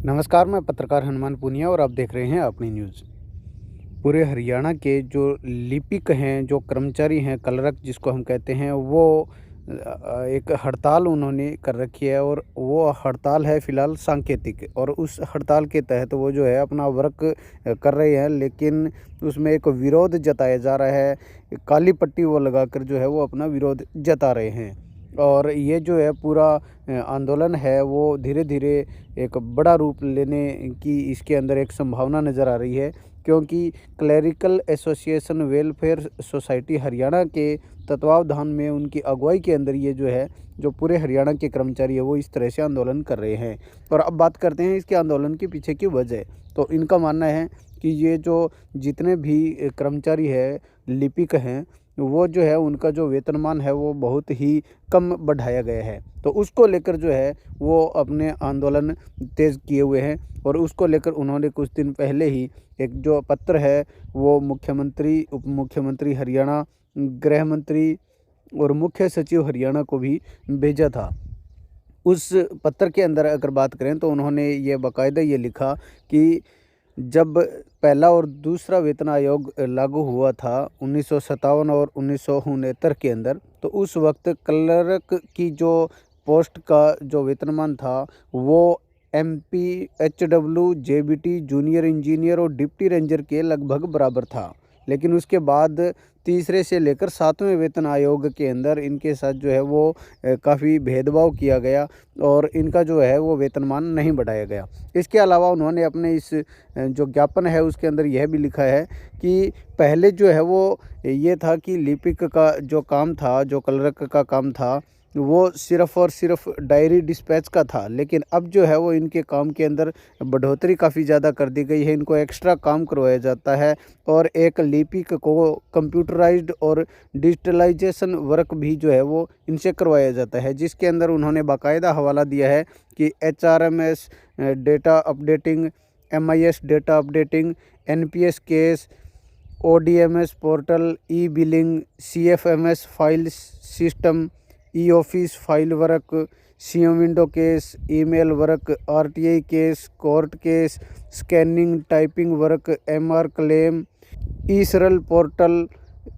नमस्कार, मैं पत्रकार हनुमान पूनिया और आप देख रहे हैं अपनी न्यूज़। पूरे हरियाणा के जो लिपिक हैं, जो कर्मचारी हैं, कलरक जिसको हम कहते हैं, वो एक हड़ताल उन्होंने कर रखी है और वो हड़ताल है फ़िलहाल सांकेतिक। और उस हड़ताल के तहत वो जो है अपना वर्क कर रहे हैं, लेकिन उसमें एक विरोध जताया जा रहा है। काली पट्टी वो लगाकर जो है वो अपना विरोध जता रहे हैं। और ये जो है पूरा आंदोलन है वो धीरे-धीरे एक बड़ा रूप लेने की इसके अंदर एक संभावना नज़र आ रही है, क्योंकि clerical association welfare society Haryana के तत्वावधान में उनकी अगुवाई के अंदर ये जो है, जो पूरे हरियाणा के कर्मचारी है वो इस तरह से आंदोलन कर रहे हैं। और अब बात करते हैं इसके आंदोलन के पीछे की वजह। तो इनका मानना है कि ये जो जितने भी कर्मचारी है, लिपिक हैं, वो जो है उनका जो वेतनमान है वो बहुत ही कम बढ़ाया गया है। तो उसको लेकर जो है वो अपने आंदोलन तेज़ किए हुए हैं और उसको लेकर उन्होंने कुछ दिन पहले ही एक जो पत्र है वो मुख्यमंत्री, उप मुख्यमंत्री हरियाणा, गृह मंत्री और मुख्य सचिव हरियाणा को भी भेजा था। उस पत्र के अंदर अगर बात करें तो उन्होंने ये बाकायदा ये लिखा कि जब पहला और दूसरा वेतन आयोग लागू हुआ था 1957 और 1969 के अंदर, तो उस वक्त क्लर्क की जो पोस्ट का जो वेतनमान था वो MP, HW, JBT, junior engineer और डिप्टी रेंजर के लगभग बराबर था। लेकिन उसके बाद तीसरे से लेकर 7वें वेतन आयोग के अंदर इनके साथ जो है वो काफ़ी भेदभाव किया गया और इनका जो है वो वेतनमान नहीं बढ़ाया गया। इसके अलावा उन्होंने अपने इस जो ज्ञापन है उसके अंदर यह भी लिखा है कि पहले जो है वो ये था कि लिपिक का जो काम था, जो क्लर्क का काम था, वो सिर्फ़ और सिर्फ डायरी डिस्पैच का था। लेकिन अब जो है वो इनके काम के अंदर बढ़ोतरी काफ़ी ज़्यादा कर दी गई है। इनको एक्स्ट्रा काम करवाया जाता है और एक लिपिक को कंप्यूटराइज्ड और डिजिटलाइजेशन वर्क भी जो है वो इनसे करवाया जाता है, जिसके अंदर उन्होंने बाकायदा हवाला दिया है कि HRMS data updating, MIS data updating, NPS case, ODMS portal, e billing, CFMS file system, e office file work, CM window case, email work, RTI case, court case, scanning typing work, MR claim, e Saral portal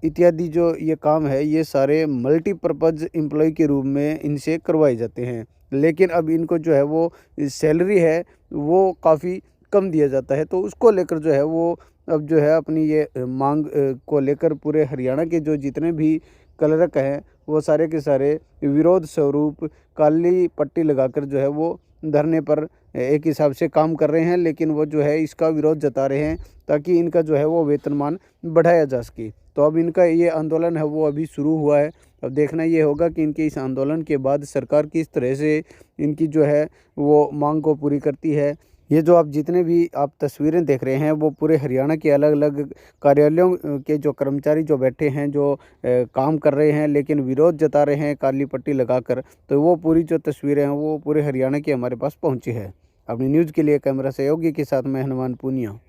इत्यादि जो ये काम है ये सारे multipurpose employ के रूप में इनसे करवाए जाते हैं। लेकिन अब इनको जो है वो सैलरी है वो काफ़ी कम दिया जाता है। तो उसको लेकर जो है वो अब जो है अपनी ये मांग को लेकर पूरे हरियाणा के जो जितने भी क्लर्क हैं वो सारे के सारे विरोध स्वरूप काली पट्टी लगाकर जो है वो धरने पर एक हिसाब से काम कर रहे हैं। लेकिन वो जो है इसका विरोध जता रहे हैं ताकि इनका जो है वो वेतनमान बढ़ाया जा सके। तो अब इनका ये आंदोलन है वो अभी शुरू हुआ है। अब देखना ये होगा कि इनके इस आंदोलन के बाद सरकार किस तरह से इनकी जो है वो मांग को पूरी करती है। ये जो आप जितने भी आप तस्वीरें देख रहे हैं वो पूरे हरियाणा के अलग-अलग कार्यालयों के जो कर्मचारी जो बैठे हैं, जो काम कर रहे हैं लेकिन विरोध जता रहे हैं काली पट्टी लगाकर, तो वो पूरी जो तस्वीरें हैं वो पूरे हरियाणा की हमारे पास पहुँची है। अपनी न्यूज़ के लिए कैमरा सहयोगी के साथ मैं हनुमान पूनिया।